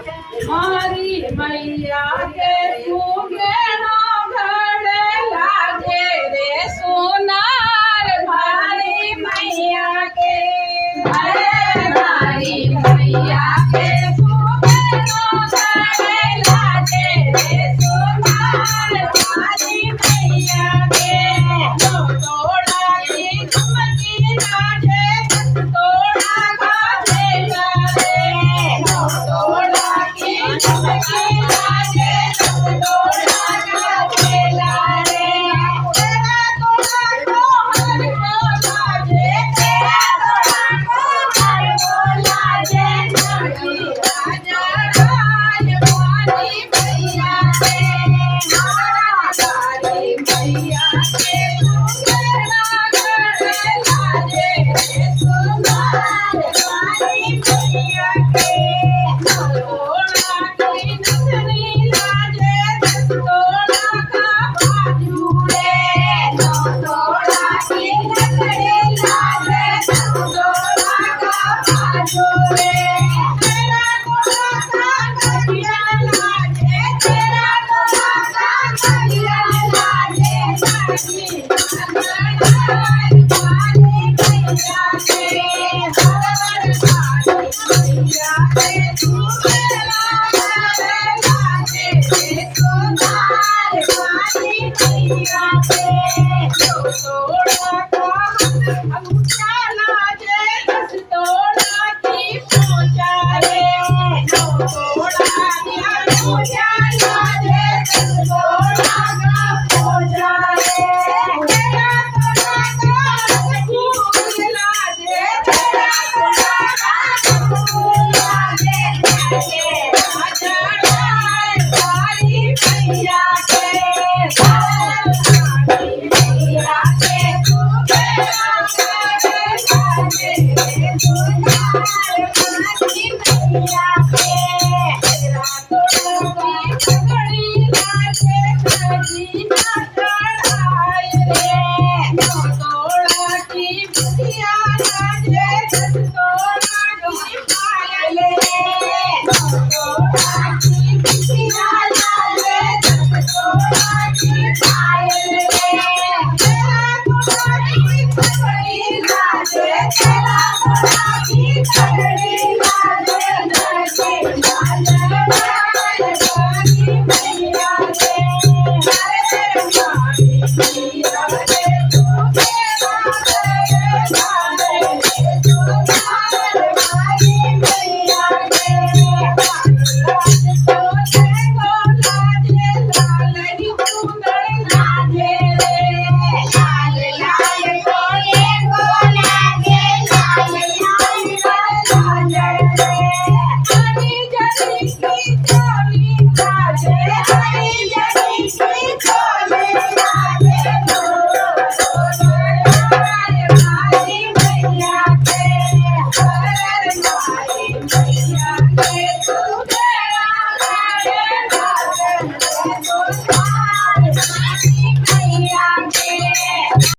मारी मैया के सुगेणो घड़े लागे रे सोनार मारी मैया के मारी मैया के सुगेणो घड़े लागे रे सोनार मारी मैया के तोड़ा की चमकी लागे तोड़ा गाजे रे तोड़ा की चमकी लागे तोड़ा गाजे रे तेरा तोड़ा को हर को लागे तेरा तोड़ा को हर को लागे नगी राजा राज वाली मैया के मारी मैया के सुगेणो घड़े लागे रे सोनार मारी मैया के तोड़ा की नथनी लागे तोड़ा का बाजू रे तोड़ा की नथनी लागे तोड़ा का बाजू रे तेरा तोड़ा का गलिया लागे तेरा तोड़ा का गलिया लागे नगी राज वाली मैया के हर मैया के सुगेणो घड़े लागे रे सोनार मारी मैया के तोड़ा का अंगूठा लागे तोड़ा की पूजा रे तोड़ा की अंगूठा लागे तोड़ा का पूजा रे तेरा तोड़ा का फूल लागे तेरा तोड़ा का फूल लागे राजा राज वाली मैया के मारी मैया के सुगेणो घड़े लागे रे सोनार मारी मैया के तेरा तोड़ा की पगड़ी लागे नगी ना चढ़ाई रे तोड़ा की बिटिया लागे तोड़ा की पायल रे तोड़ा की बिटिया लागे तोड़ा की पायल रे तेरा तोड़ा की पगड़ी लागे तेरा तोड़ा की पगड़ी लागे नगे राजा राज वाली मैया के मारी मैया के सुगेणो घड़े लागे रे सोनार मारी मैया के लाज तो देखो लाजे लाल घूंघट लागे रे लाल लाल तो देखो लागे लाल लाल लागे रे हरी जरी की चोली लागे हरी जरी